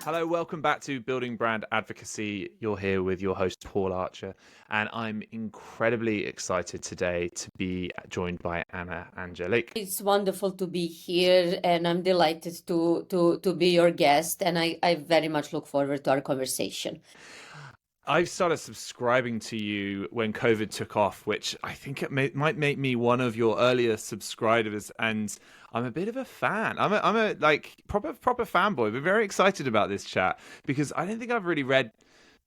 Hello, welcome back to Building Brand Advocacy. You're here with your host, Paul Archer, and I'm incredibly excited today to be joined by Andjelic. It's wonderful to be here, and I'm delighted to be your guest, and I very much look forward to our conversation. I've started subscribing to you when COVID took off, which I think might make me one of your earlier subscribers, and I'm a bit of a fan. I'm a like proper fanboy. But very excited about this chat because I don't think I've really read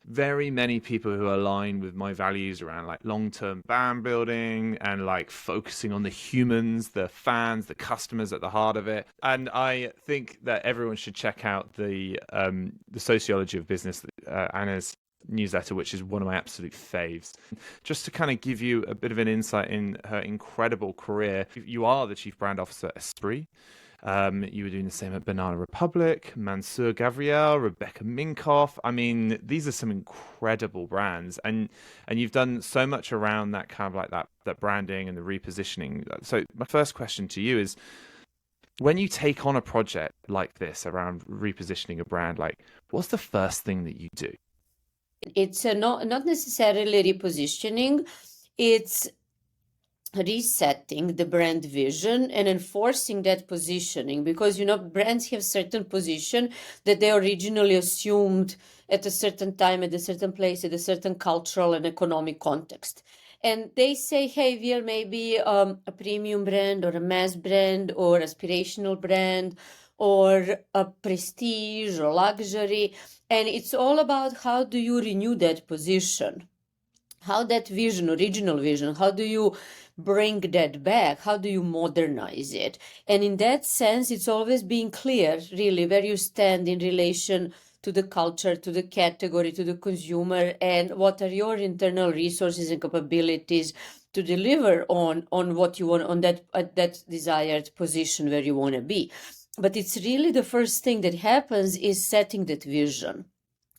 very many people who align with my values around like long-term brand building and like focusing on the humans, the fans, the customers at the heart of it. And I think that everyone should check out the sociology of business, Anna's newsletter, which is one of my absolute faves. Just to kind of give you a bit of an insight in her incredible career, you are the chief brand officer at ESPRIT. You were doing the same at Banana Republic, Mansour Gavriel, Rebecca Minkoff. I mean, these are some incredible brands, and you've done so much around that kind of like that branding and the repositioning. So my first question to you is, when you take on a project like this around repositioning a brand, like what's the first thing that you do? It's not necessarily repositioning. It's resetting the brand vision and enforcing that positioning, because brands have certain position that they originally assumed at a certain time, at a certain place, at a certain cultural and economic context. And they say, hey, we are maybe a premium brand or a mass brand or aspirational brand or a prestige or luxury. And it's all about how do you renew that position, how that vision, original vision, how do you bring that back, how do you modernize it? And in that sense, it's always being clear, really, where you stand in relation to the culture, to the category, to the consumer, and what are your internal resources and capabilities to deliver on what you want, on that desired position where you want to be. But it's really the first thing that happens is setting that vision.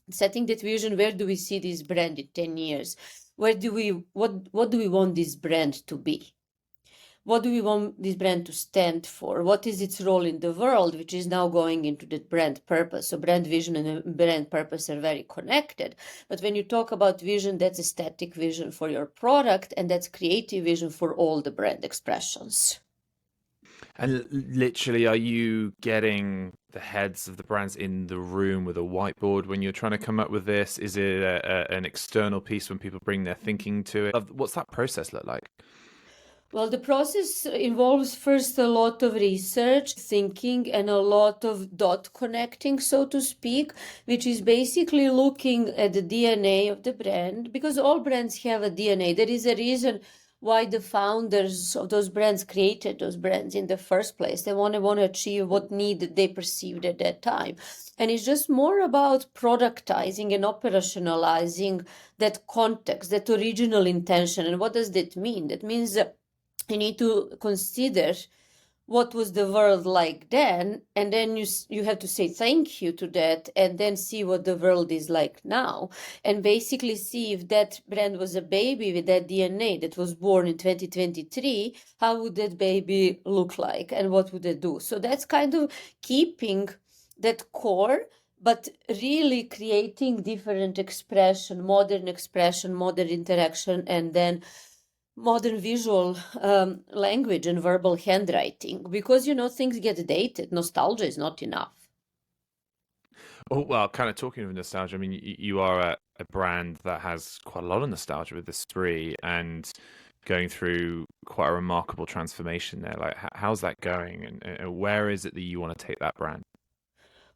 Setting that vision, where do we see this brand in 10 years? What do we want this brand to be? What do we want this brand to stand for? What is its role in the world, which is now going into the brand purpose? So brand vision and brand purpose are very connected. But when you talk about vision, that's aesthetic vision for your product, and that's creative vision for all the brand expressions. And literally, are you getting the heads of the brands in the room with a whiteboard when you're trying to come up with this? Is it an external piece when people bring their thinking to it? What's that process look like? Well, the process involves first a lot of research, thinking, and a lot of dot connecting, so to speak, which is basically looking at the DNA of the brand, because all brands have a DNA. There is a reason why the founders of those brands created those brands in the first place. They want to achieve what need they perceived at that time. And it's just more about productizing and operationalizing that context, that original intention. And what does that mean? That means that you need to consider what was the world like then, and then you have to say thank you to that, and then see what the world is like now, and basically see if that brand was a baby with that DNA that was born in 2023, how would that baby look like, and what would it do? So that's kind of keeping that core, but really creating different expression, modern interaction, and then modern visual language and verbal handwriting, because things get dated. Nostalgia is not enough. Oh, well, kind of talking of nostalgia, I mean, you are a brand that has quite a lot of nostalgia with the spree and going through quite a remarkable transformation there. Like, how's that going, and where is it that you want to take that brand?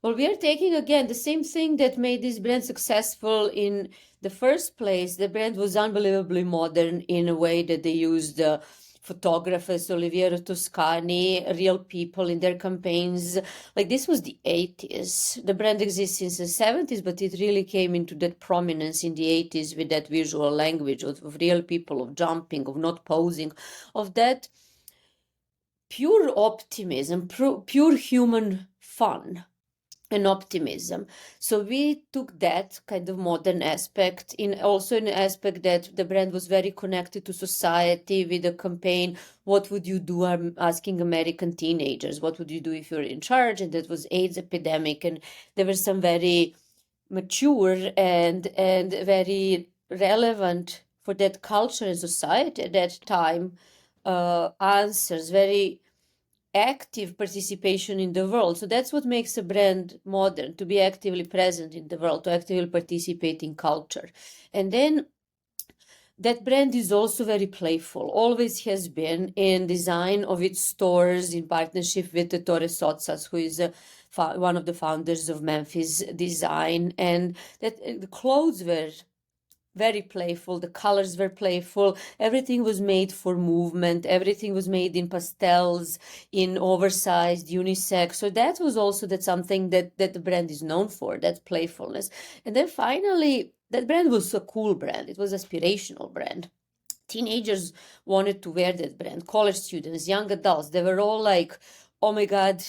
Well, we are taking again the same thing that made this brand successful in the first place. The brand was unbelievably modern in a way that they used photographers, Oliviero Toscani, real people in their campaigns. Like, this was the 80s. The brand exists since the 70s, but it really came into that prominence in the 80s with that visual language of real people, of jumping, of not posing, of that pure optimism, pure human fun. and optimism. So we took that kind of modern aspect in also an aspect that the brand was very connected to society with the campaign. What would you do? I'm asking American teenagers, what would you do if you're in charge? And that was AIDS epidemic. And there were some very mature and very relevant for that culture and society at that time answers, very active participation in the world. So that's what makes a brand modern, to be actively present in the world, to actively participate in culture. And then that brand is also very playful, always has been in design of its stores in partnership with Ettore Sotsas, who is one of the founders of Memphis Design. And that the clothes were very playful, the colors were playful, everything was made for movement, everything was made in pastels, in oversized unisex. So that was also that something that the brand is known for, that playfulness. And then finally, that brand was a cool brand. It was aspirational brand. Teenagers wanted to wear that brand, college students, young adults, they were all like, oh my God,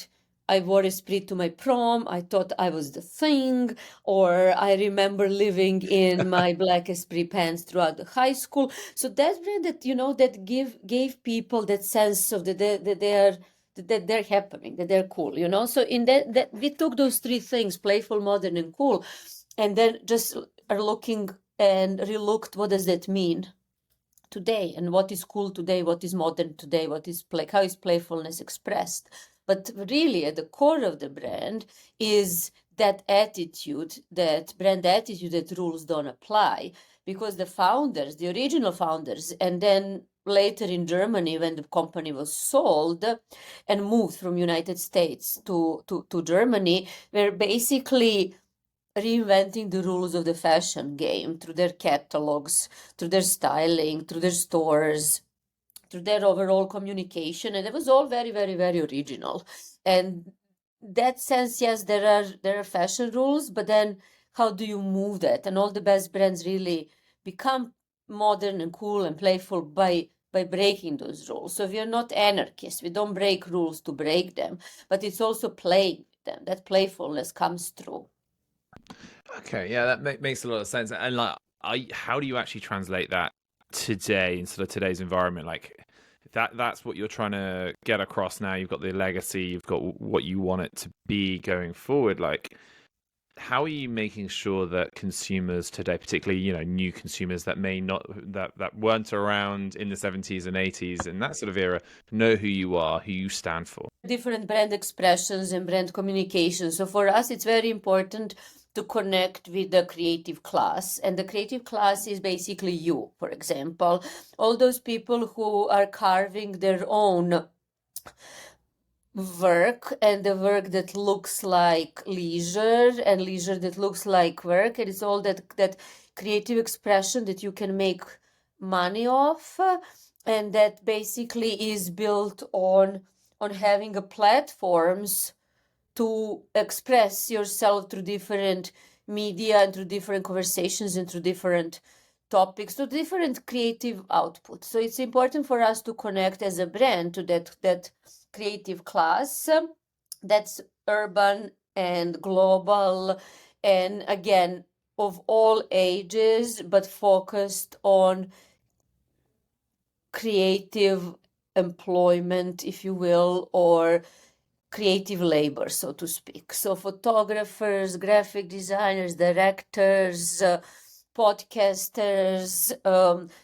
I wore ESPRIT to my prom. I thought I was the thing. Or I remember living in my black ESPRIT pants throughout the high school. So that brand that, that gave people that sense of that they're happening, that they're cool, So in that we took those three things, playful, modern, and cool, and then just are looking and relooked, what does that mean today, and what is cool today, what is modern today, how is playfulness expressed. But really at the core of the brand is that attitude, that brand attitude, that rules don't apply, because the original founders, and then later in Germany when the company was sold and moved from United States to Germany, were basically reinventing the rules of the fashion game through their catalogs, through their styling, through their stores, through their overall communication. And it was all very, very, very original. And that sense, yes, there are fashion rules, but then how do you move that? And all the best brands really become modern and cool and playful by breaking those rules. So we are not anarchists. We don't break rules to break them, but it's also playing them. That playfulness comes through. Okay, yeah, that makes a lot of sense. And like, how do you actually translate that today in sort of today's environment? Like that's what you're trying to get across now. You've got the legacy, you've got what you want it to be going forward. Like, how are you making sure that consumers today, particularly new consumers that may not that weren't around in the 70s and 80s and that sort of era, know who you are, who you stand for? Different brand expressions and brand communication. So for us, it's very important to connect with the creative class. And the creative class is basically you, for example. All those people who are carving their own work, and the work that looks like leisure and leisure that looks like work. And it's all that creative expression that you can make money off. And that basically is built on having a platforms to express yourself through different media and through different conversations and through different topics, to different creative output. So it's important for us to connect as a brand to that creative class that's urban and global, and again of all ages, but focused on creative employment, if you will, or creative labor, so to speak. So photographers, graphic designers, directors, podcasters,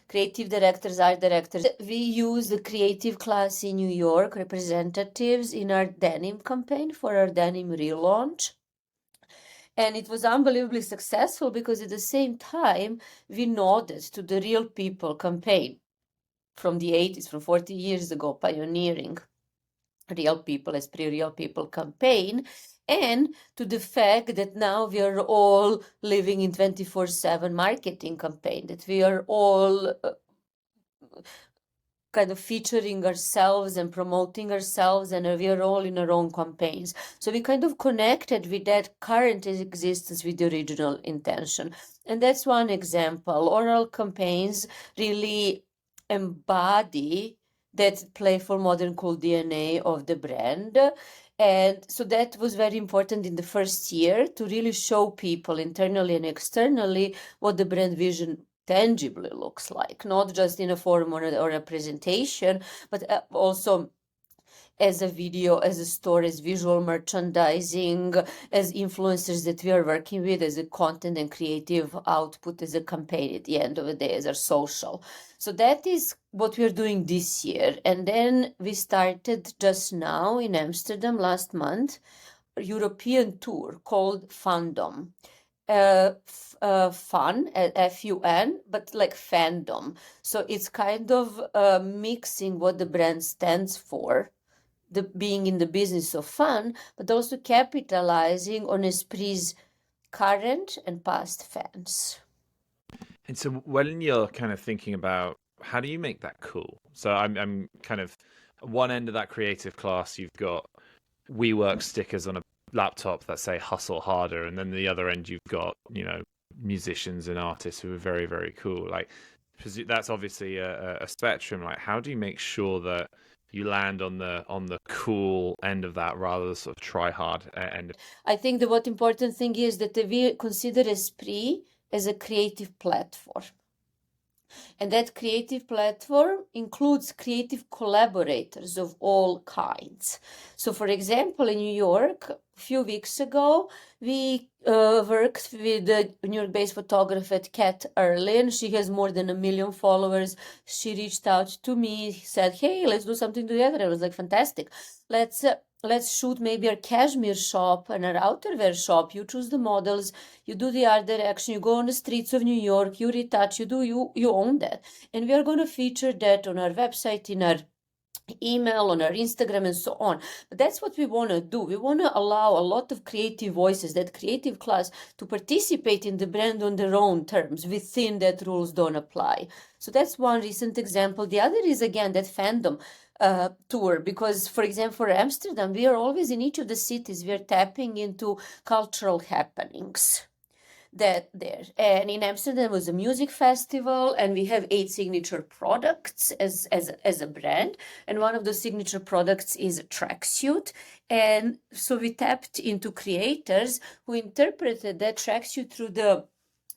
creative directors, art directors. We use the creative class in New York representatives in our denim campaign for our denim relaunch. And it was unbelievably successful because at the same time, we nodded to the Real People campaign from the 80s, from 40 years ago, pioneering Real People, ESPRIT Real People campaign, and to the fact that now we are all living in 24/7 marketing campaign, that we are all kind of featuring ourselves and promoting ourselves, and we are all in our own campaigns. So we kind of connected with that current existence with the original intention. And that's one example. Oral campaigns really embody that playful modern cool DNA of the brand. And so that was very important in the first year to really show people internally and externally what the brand vision tangibly looks like, not just in a forum or a presentation, but also as a video, as a store, as visual merchandising, as influencers that we are working with, as a content and creative output, as a campaign at the end of the day, as our social. So that is what we're doing this year. And then we started just now in Amsterdam last month, a European tour called Fandom. Fun, F-U-N, but like fandom. So it's kind of mixing what the brand stands for, the being in the business of fun, but also capitalizing on Esprit's current and past fans. And so when you're kind of thinking about how do you make that cool? So I'm kind of one end of that creative class, you've got WeWork stickers on a laptop that say hustle harder, and then the other end you've got, you know, musicians and artists who are very, very cool. Like that's obviously a spectrum. Like how do you make sure that you land on the cool end of that rather than sort of try hard end? I think the what important thing is that we consider Esprit as a creative platform. And that creative platform includes creative collaborators of all kinds. So, for example, in New York, a few weeks ago, we worked with the New York-based photographer Kat Erlin. She has more than 1 million followers. She reached out to me, said, "Hey, let's do something together." I was like, "Fantastic. Let's shoot maybe our cashmere shop and our outerwear shop. You choose the models, you do the art direction, you go on the streets of New York, you retouch, you own that. And we are going to feature that on our website, in our email, on our Instagram, and so on." But that's what we want to do. We want to allow a lot of creative voices, that creative class, to participate in the brand on their own terms within that rules don't apply. So that's one recent example. The other is, again, that fandom tour, because, for example, for Amsterdam, we are always in each of the cities, we are tapping into cultural happenings that there. And in Amsterdam was a music festival, and we have 8 signature products as a brand. And one of the signature products is a tracksuit. And so we tapped into creators who interpreted that tracksuit through the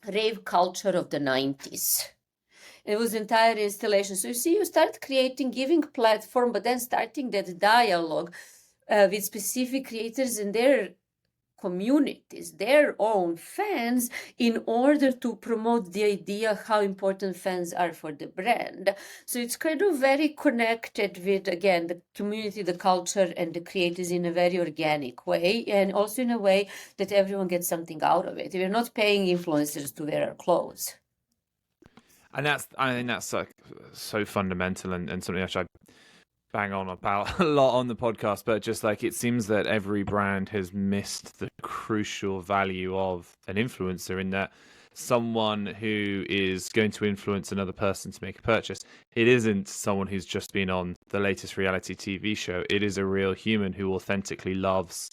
rave culture of the 90s. It was entire installation. So you see, you start creating, giving platform, but then starting that dialogue with specific creators and their communities, their own fans, in order to promote the idea how important fans are for the brand. So it's kind of very connected with, again, the community, the culture, and the creators in a very organic way, and also in a way that everyone gets something out of it. We're not paying influencers to wear our clothes. And I think that's like so fundamental and something which I bang on about a lot on the podcast, but just like it seems that every brand has missed the crucial value of an influencer, in that someone who is going to influence another person to make a purchase, it isn't someone who's just been on the latest reality TV show. It is a real human who authentically loves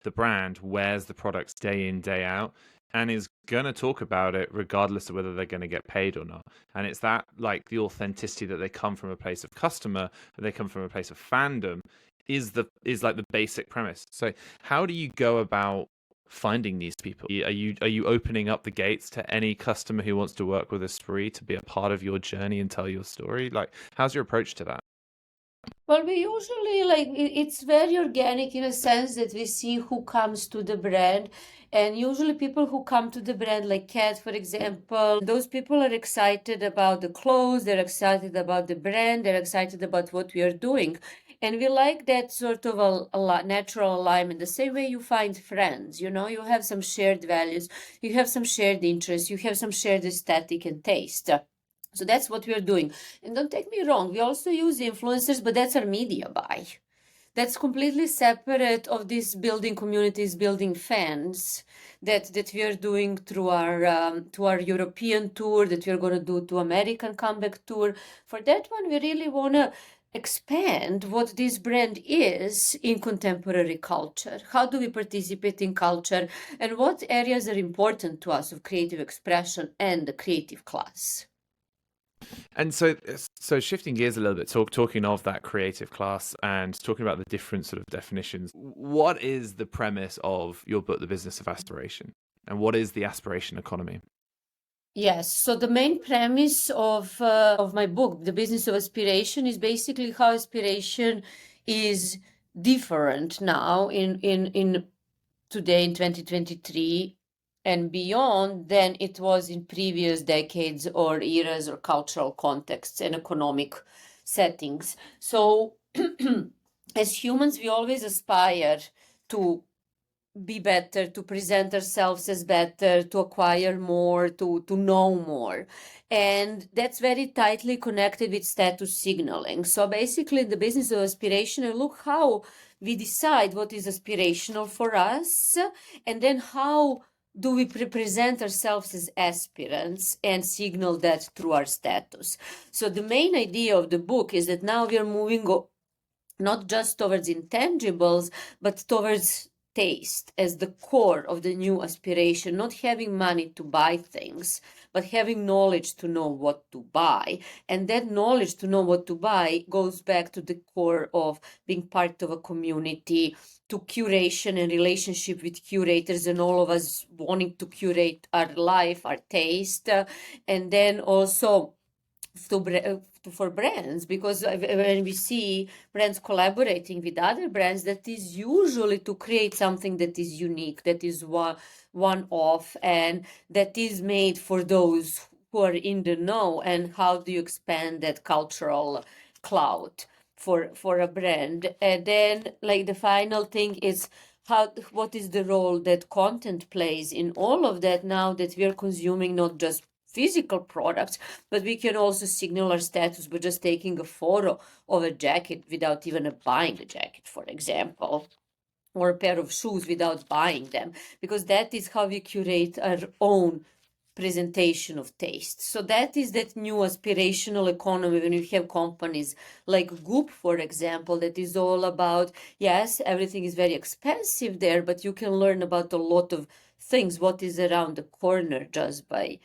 the brand, wears the products day in, day out, and is going to talk about it regardless of whether they're going to get paid or not. And it's that, like, the authenticity that they come from a place of customer, that they come from a place of fandom, is like the basic premise. So how do you go about finding these people? Are you opening up the gates to any customer who wants to work with Esprit to be a part of your journey and tell your story? Like, how's your approach to that? Well, we usually, like, it's very organic in a sense that we see who comes to the brand. And usually people who come to the brand, like Kat, for example, those people are excited about the clothes, they're excited about the brand, they're excited about what we are doing. And we like that sort of a natural alignment, the same way you find friends, you know, you have some shared values, you have some shared interests, you have some shared aesthetic and taste. So that's what we're doing. And don't take me wrong, we also use influencers, but that's our media buy. That's completely separate of this building communities, building fans that we are doing through our European tour, that we're going to do to American comeback tour. For that one, we really want to expand what this brand is in contemporary culture. How do we participate in culture, and what areas are important to us of creative expression and the creative class? And so So shifting gears a little bit, talking of that creative class and talking about the different sort of definitions. What is the premise of your book, The Business of Aspiration, and what is the aspiration economy? Yes, so the main premise of my book, The Business of Aspiration, is basically how aspiration is different now in today in 2023 and beyond than it was in previous decades or eras or cultural contexts and economic settings. So as humans, we always aspire to be better, to present ourselves as better, to acquire more, to know more. And that's very tightly connected with status signaling. So basically, the business of aspiration, I look how we decide what is aspirational for us, and then how do we present ourselves as aspirants and signal that through our status. So the main idea of the book is that now we are moving not just towards intangibles, but towards taste as the core of the new aspiration, not having money to buy things, but having knowledge to know what to buy. And that knowledge to know what to buy goes back to the core of being part of a community, to curation and relationship with curators, and all of us wanting to curate our life, our taste, and then also for brands, because when we see brands collaborating with other brands, that is usually to create something that is unique, that is one off, and that is made for those who are in the know. And how do you expand that cultural clout for a brand? And then, like, the final thing is what is the role that content plays in all of that, now that we are consuming not just physical products, but we can also signal our status by just taking a photo of a jacket without even buying the jacket, for example, or a pair of shoes without buying them, because that is how we curate our own presentation of taste. So that is that new aspirational economy. When you have companies like Goop, for example, that is all about, yes, everything is very expensive there, but you can learn about a lot of things, what is around the corner, just by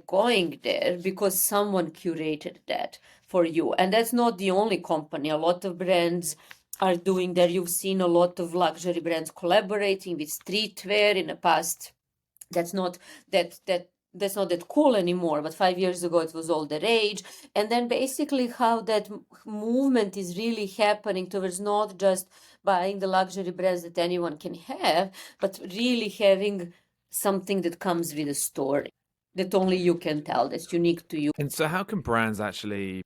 going there, because someone curated that for you. And that's not the only company. A lot of brands are doing that. You've seen a lot of luxury brands collaborating with streetwear in the past. That's not that cool anymore, but 5 years ago it was all the rage. And then basically how that movement is really happening towards not just buying the luxury brands that anyone can have, but really having something that comes with a story that only you can tell, that's unique to you. And so, how can brands actually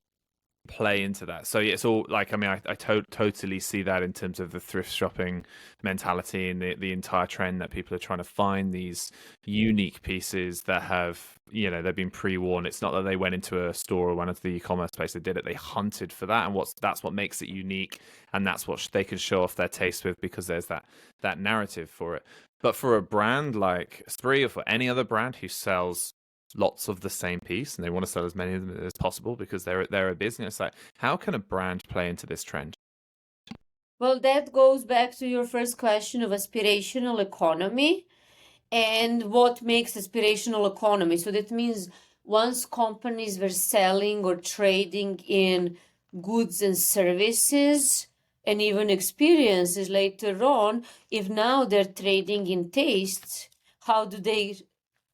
play into that? So yeah, it's all like, I mean, I totally see that in terms of the thrift shopping mentality and the entire trend that people are trying to find these unique pieces that have, they've been pre-worn. It's not that they went into a store or went into the e-commerce place, they did it, they hunted for that, and that's what makes it unique, and that's what they can show off their taste with, because there's that narrative for it. But for a brand like Esprit, or for any other brand who sells lots of the same piece and they want to sell as many of them as possible because they're a business, like, how can a brand play into this trend? Well, that goes back to your first question of aspirational economy and what makes aspirational economy. So that means once companies were selling or trading in goods and services and even experiences later on, if now they're trading in tastes, how do they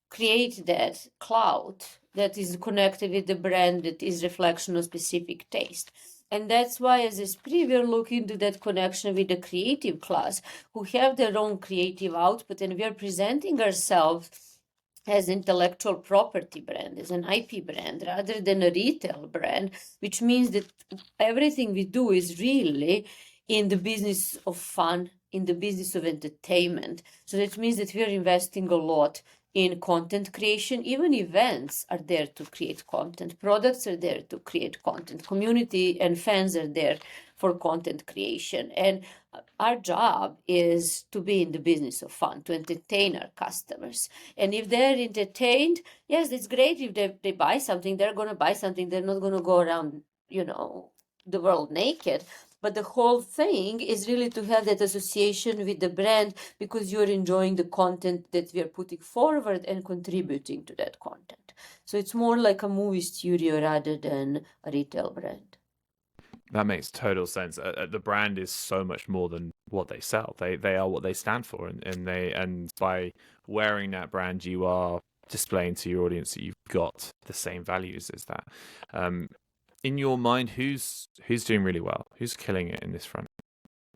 create that cloud that is connected with the brand, that is reflection of specific taste? And that's why, as Esprit, we're looking to that connection with the creative class, who have their own creative output, and we are presenting ourselves as intellectual property brand, as an IP brand, rather than a retail brand, which means that everything we do is really in the business of fun, in the business of entertainment. So that means that we are investing a lot in content creation. Even events are there to create content. Products are there to create content. Community and fans are there for content creation. And our job is to be in the business of fun, to entertain our customers. And if they're entertained, yes, it's great. If they buy something, they're going to buy something. They're not going to go around, the world naked. But the whole thing is really to have that association with the brand, because you're enjoying the content that we are putting forward and contributing to that content. So it's more like a movie studio rather than a retail brand. That makes total sense. The brand is so much more than what they sell. They are what they stand for, and by wearing that brand, you are displaying to your audience that you've got the same values as that. In your mind, who's doing really well? Who's killing it in this front?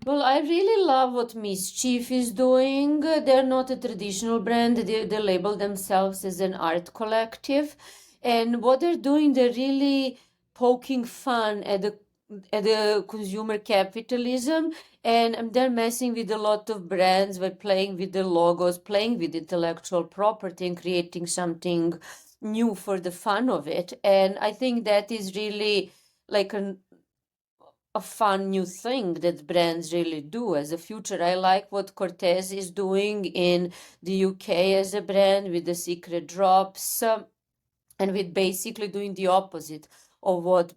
Well, I really love what Mischief is doing. They're not a traditional brand. They label themselves as an art collective. And what they're doing, they're really poking fun at the consumer capitalism. And they're messing with a lot of brands by playing with the logos, playing with intellectual property and creating something new for the fun of it. And I think that is really like a fun new thing that brands really do as a future. I like what Cortez is doing in the UK as a brand with the secret drops, and with basically doing the opposite of what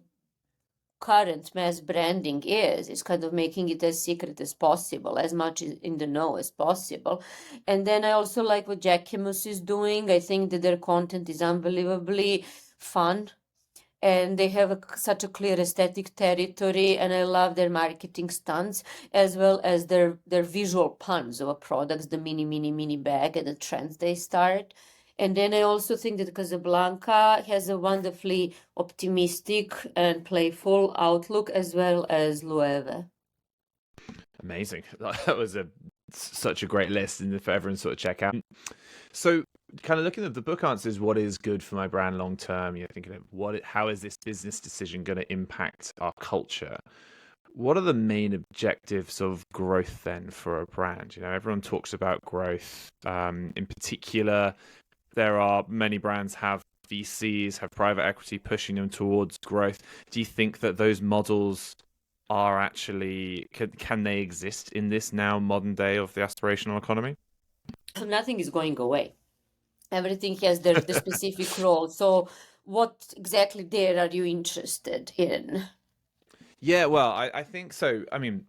current mass branding is. It's kind of making it as secret as possible, as much in the know as possible. And then I also like what Jacquemus is doing. I think that their content is unbelievably fun, and they have such a clear aesthetic territory, and I love their marketing stunts as well as their visual puns of products, the mini bag and the trends they start. And then I also think that Casablanca has a wonderfully optimistic and playful outlook, as well as Loewe. Amazing. That was such a great list, and for everyone to sort of check out. So, kind of looking at the book answers, what is good for my brand long term? You're thinking of how is this business decision going to impact our culture? What are the main objectives of growth then for a brand? Everyone talks about growth. In particular, there are many brands have VCs, have private equity pushing them towards growth. Do you think that those models are actually can they exist in this now modern day of the aspirational economy? Nothing is going away. Everything has the specific role. So what exactly there are you interested in? Yeah, well, I think so. I mean,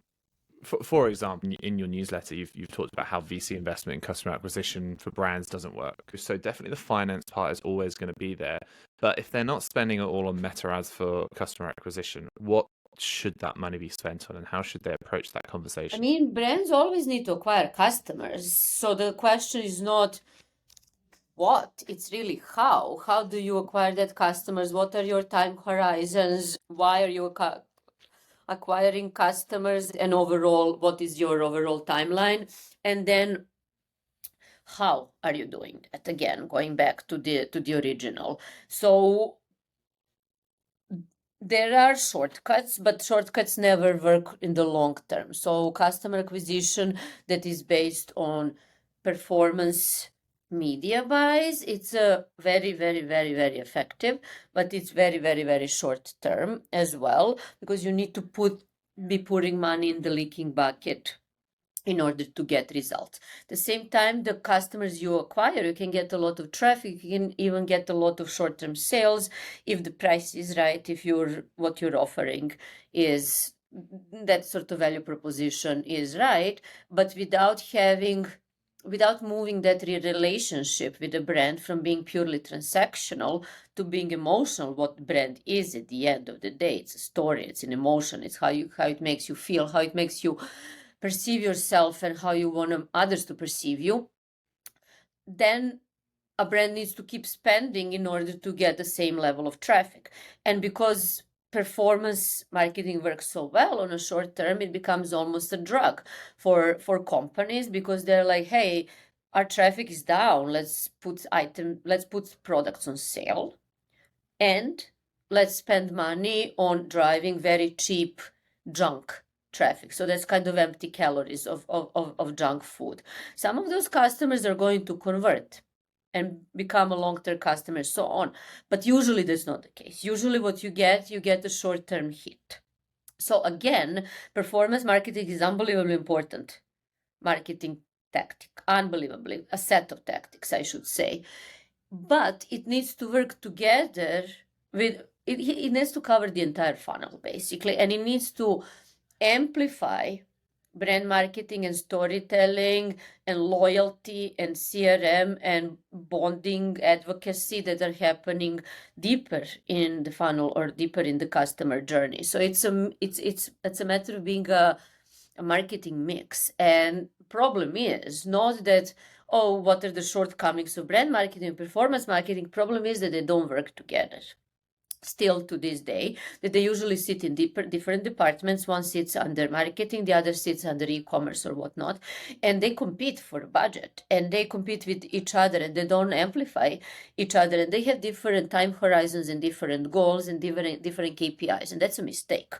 for example, in your newsletter, you've talked about how VC investment in customer acquisition for brands doesn't work. So definitely the finance part is always going to be there. But if they're not spending it all on meta ads for customer acquisition, what should that money be spent on, and how should they approach that I conversation? mean, brands always need to acquire customers. So the question is not what, it's really how. How do you acquire that customers? What are your time horizons? Why are you acquiring customers? And overall, what is your overall timeline? And then how are you doing that? Again, going back to the original. So there are shortcuts, but shortcuts never work in the long term. So customer acquisition that is based on performance media buys, it's a very, very, very, very effective, but it's very, very, very short term as well, because you need to be putting money in the leaking bucket in order to get results. At the same time, the customers you acquire, you can get a lot of traffic, you can even get a lot of short-term sales if the price is right, if what you're offering is that sort of value proposition is right, but without moving that relationship with the brand from being purely transactional to being emotional. What brand is at the end of the day, it's a story, it's an emotion, it's how it makes you feel, how it makes you perceive yourself, and how you want others to perceive you. Then a brand needs to keep spending in order to get the same level of traffic. And because performance marketing works so well on a short term, it becomes almost a drug for companies, because they're like, hey, our traffic is down, let's put products on sale, and let's spend money on driving very cheap junk traffic. So that's kind of empty calories of junk food. Some of those customers are going to convert and become a long-term customer, so on. But usually that's not the case. Usually what you get a short-term hit. So again, performance marketing is unbelievably important marketing tactic, unbelievably, a set of tactics, I should say. But it needs to work together with, it needs to cover the entire funnel, basically, and it needs to amplify brand marketing and storytelling and loyalty and CRM and bonding advocacy that are happening deeper in the funnel or deeper in the customer journey. So it's a matter of being a marketing mix. And problem is not that, oh, what are the shortcomings of brand marketing and performance marketing? Problem is that they don't work together still to this day, that they usually sit in different departments. One sits under marketing, the other sits under e-commerce or whatnot, and they compete for a budget, and they compete with each other, and they don't amplify each other, and they have different time horizons and different goals and different KPIs, and that's a mistake.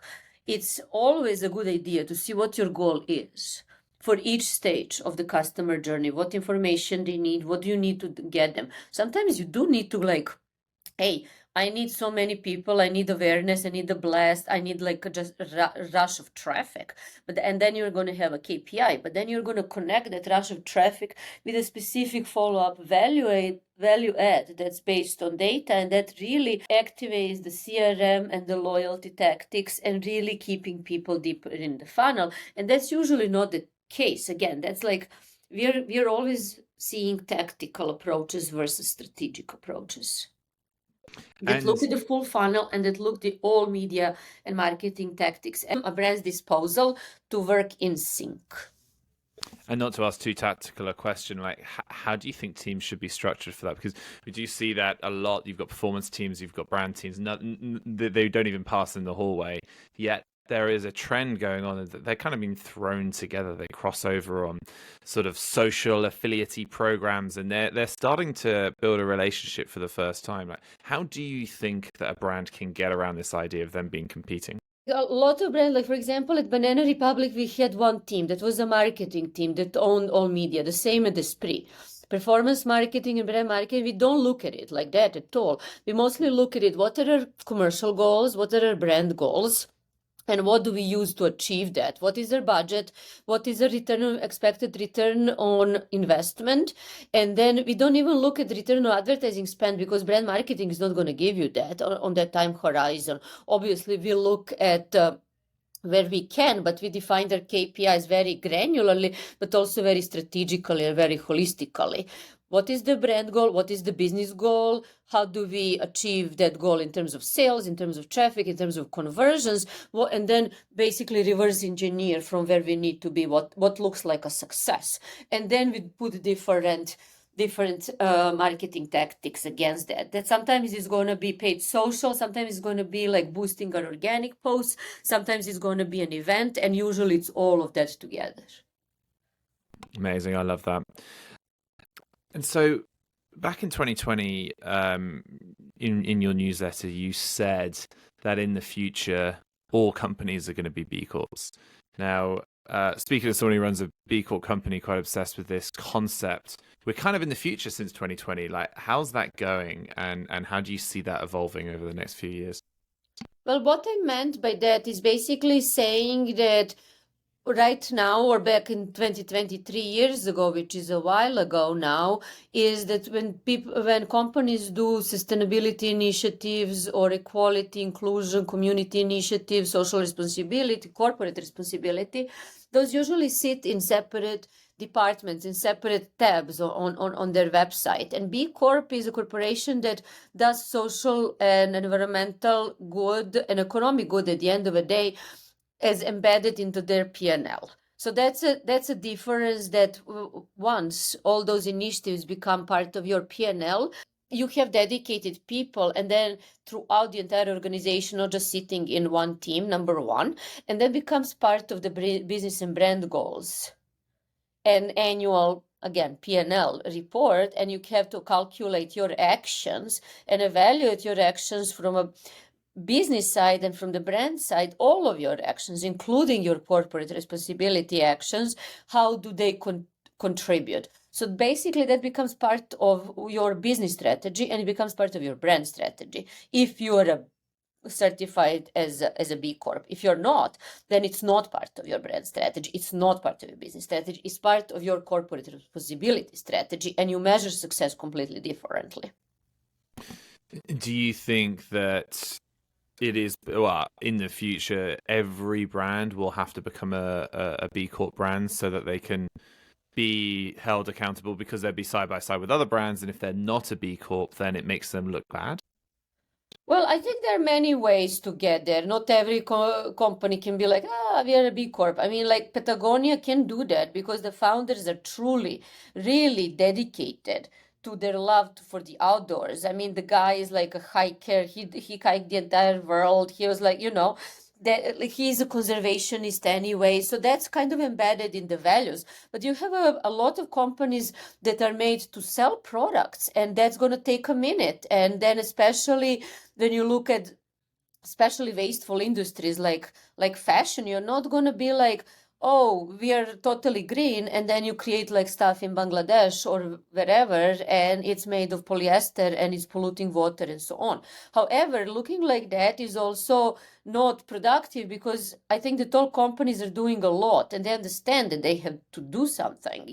It's always a good idea to see what your goal is for each stage of the customer journey, what information they need, what do you need to get them. Sometimes you do need to, like, hey, I need so many people, I need awareness, I need the blast, I need like just a rush of traffic. And then you're going to have a KPI, but then you're going to connect that rush of traffic with a specific follow-up value add that's based on data, and that really activates the CRM and the loyalty tactics and really keeping people deeper in the funnel. And that's usually not the case. Again, that's like we're always seeing tactical approaches versus strategic approaches that look at the full funnel and that look at all media and marketing tactics and a brand's disposal to work in sync. And not to ask too tactical a question, like how do you think teams should be structured for that? Because we do see that a lot. You've got performance teams, you've got brand teams. They don't even pass in the hallway. Yet there is a trend going on that they're kind of being thrown together. They cross over on sort of social affiliate programs, and they're starting to build a relationship for the first time. Like, how do you think that a brand can get around this idea of them being competing? A lot of brands, like for example, at Banana Republic, we had one team that was a marketing team that owned all media, the same at Esprit. Performance marketing and brand marketing, we don't look at it like that at all. We mostly look at it, what are our commercial goals, what are our brand goals, and what do we use to achieve that? What is their budget? What is the expected return on investment? And then we don't even look at return on advertising spend, because brand marketing is not going to give you that on that time horizon. Obviously, we look at where we can, but we define their KPIs very granularly, but also very strategically and very holistically. What is the brand goal? What is the business goal? How do we achieve that goal in terms of sales, in terms of traffic, in terms of conversions? And then basically reverse engineer from where we need to be, what looks like a success. And then we put different marketing tactics against that. That sometimes is going to be paid social, sometimes it's going to be like boosting our organic posts, sometimes it's going to be an event, and usually it's all of that together. Amazing. I love that. And so back in 2020, in your newsletter, you said that in the future, all companies are going to be B Corps. Now, speaking as someone who runs a B Corp company, quite obsessed with this concept, we're kind of in the future since 2020. Like, how's that going? And how do you see that evolving over the next few years? Well, what I meant by that is basically saying that right now, or back in 2020, 3 years ago, which is a while ago now, is that when companies do sustainability initiatives or equality, inclusion, community initiatives, social responsibility, corporate responsibility, those usually sit in separate departments, in separate tabs on their website. And B Corp is a corporation that does social and environmental good and economic good at the end of the day, as embedded into their P&L. So that's a difference, that once all those initiatives become part of your P&L, you have dedicated people, and then throughout the entire organization, not just sitting in one team, number one, and then becomes part of the business and brand goals and annual, again, P&L report, and you have to calculate your actions and evaluate your actions from a business side and from the brand side, all of your actions, including your corporate responsibility actions, how do they contribute? So basically that becomes part of your business strategy, and it becomes part of your brand strategy if you are certified as a B Corp. If you're not, then it's not part of your brand strategy. It's not part of your business strategy. It's part of your corporate responsibility strategy, and you measure success completely differently. Do you think that It is, well, in the future, every brand will have to become a B Corp brand so that they can be held accountable because they'll be side by side with other brands. And if they're not a B Corp, then it makes them look bad. Well, I think there are many ways to get there. Not every company can be like, we are a B Corp. I mean, like Patagonia can do that because the founders are truly, really dedicated to their love for the outdoors. I mean, the guy is like a hiker. He hiked the entire world. He was like, that like, he's a conservationist anyway. So that's kind of embedded in the values. But you have a lot of companies that are made to sell products, and that's going to take a minute. And then especially when you look at especially wasteful industries like fashion, you're not going to be like, oh, we are totally green, and then you create like stuff in Bangladesh or wherever, and it's made of polyester and it's polluting water and so on. However, looking like that is also not productive, because I think that all companies are doing a lot and they understand that they have to do something,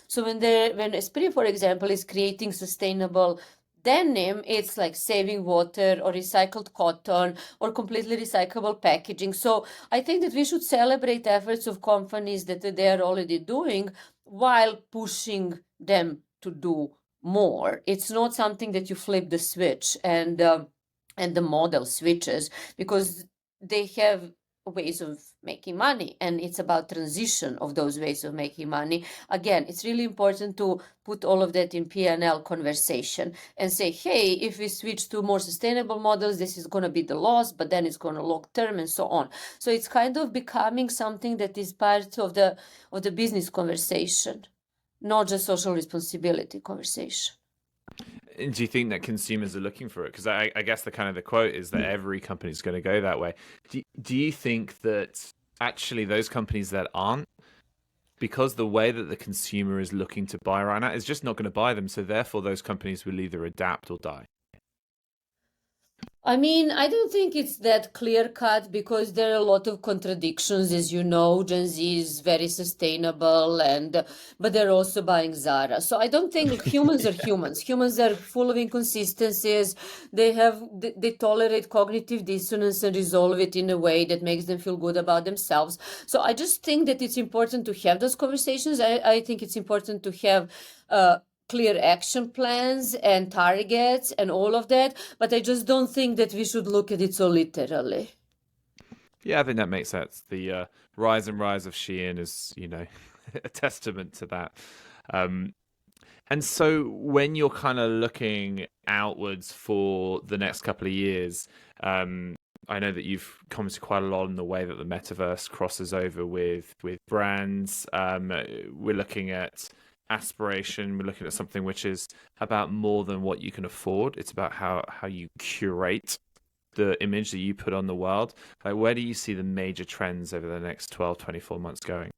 So when Esprit, for example, is creating sustainable denim, it's like saving water or recycled cotton or completely recyclable packaging. So I think that we should celebrate efforts of companies that they are already doing while pushing them to do more. It's not something that you flip the switch and the model switches, because they have ways of making money, and it's about transition of those ways of making money. Again, it's really important to put all of that in P&L conversation and say, hey, if we switch to more sustainable models, this is going to be the loss, but then it's going to long term and so on. So it's kind of becoming something that is part of the business conversation, not just social responsibility conversation. And do you think that consumers are looking for it? Because I guess the quote is that every company is going to go that way. Do you think that actually those companies that aren't, because the way that the consumer is looking to buy right now is just not going to buy them, so therefore those companies will either adapt or die? I mean, I don't think it's that clear cut, because there are a lot of contradictions. As you know, Gen Z is very sustainable, but they're also buying Zara. So I don't think humans are humans. Humans are full of inconsistencies. They tolerate cognitive dissonance and resolve it in a way that makes them feel good about themselves. So I just think that it's important to have those conversations. I think it's important to have clear action plans and targets and all of that, but I just don't think that we should look at it so literally. Yeah, I think that makes sense. The rise of Shein is, a testament to that. And so when you're kind of looking outwards for the next couple of years, I know that you've commented quite a lot on the way that the metaverse crosses over with brands. We're looking at aspiration. We're looking at something which is about more than what you can afford. It's about how you curate the image that you put on the world. Like, where do you see the major trends over the next 12, 24 months going?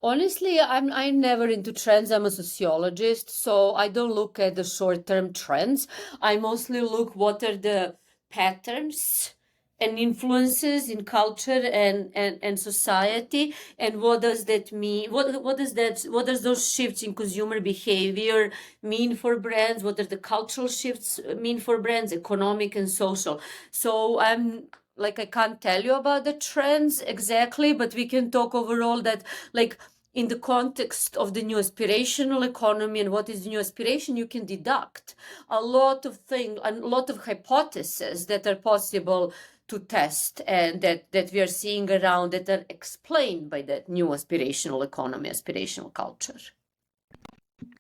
Honestly, I'm never into trends. I'm a sociologist, so I don't look at the short-term trends. I mostly look what are the patterns and influences in culture and society, and what does that mean? What does those shifts in consumer behavior mean for brands? What are the cultural shifts mean for brands, economic and social? So I'm like, I can't tell you about the trends exactly, but we can talk overall that, like, in the context of the new aspirational economy and what is the new aspiration, you can deduct a lot of things, a lot of hypotheses that are possible to test, and that we are seeing around, that are explained by that new aspirational economy, aspirational culture.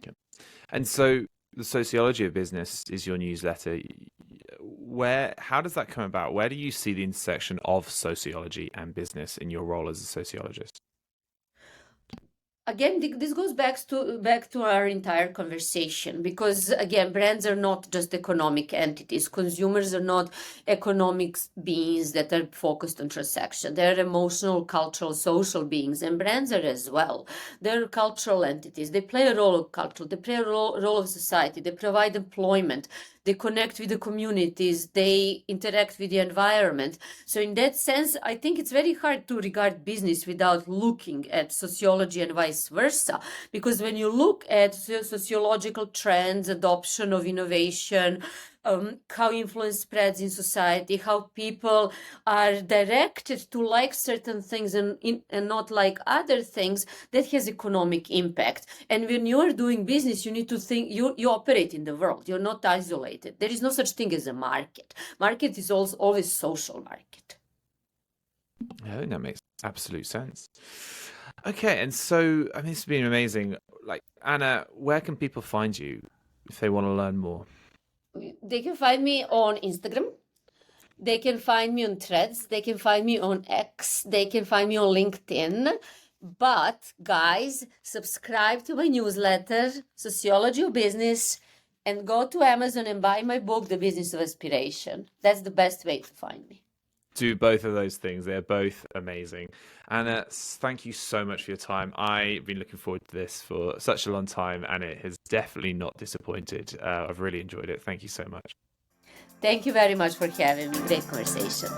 Okay. And so the sociology of business is your newsletter. How does that come about? Where do you see the intersection of sociology and business in your role as a sociologist? Again, this goes back to our entire conversation, because again, brands are not just economic entities. Consumers are not economic beings that are focused on transaction. They're emotional, cultural, social beings, and brands are as well. They're cultural entities. They play a role of culture. They play a role of society. They provide employment. They connect with the communities. They interact with the environment. So in that sense, I think it's very hard to regard business without looking at sociology and vice versa. Because when you look at sociological trends, adoption of innovation, how influence spreads in society, how people are directed to like certain things and not like other things, that has economic impact. And when you are doing business, you need to think, you operate in the world. You're not isolated. There is no such thing as a market. Market is also always social market. I think that makes absolute sense. Okay, and so I mean, this has been amazing. Like, Anna, where can people find you if they want to learn more? They can find me on Instagram. They can find me on Threads. They can find me on X. They can find me on LinkedIn. But guys, subscribe to my newsletter, Sociology of Business, and go to Amazon and buy my book, The Business of Aspiration. That's the best way to find me. Do both of those things. They're both amazing. Anna, thank you so much for your time. I've been looking forward to this for such a long time, and it has definitely not disappointed. I've really enjoyed it. Thank you so much. Thank you very much for having me. Great conversation.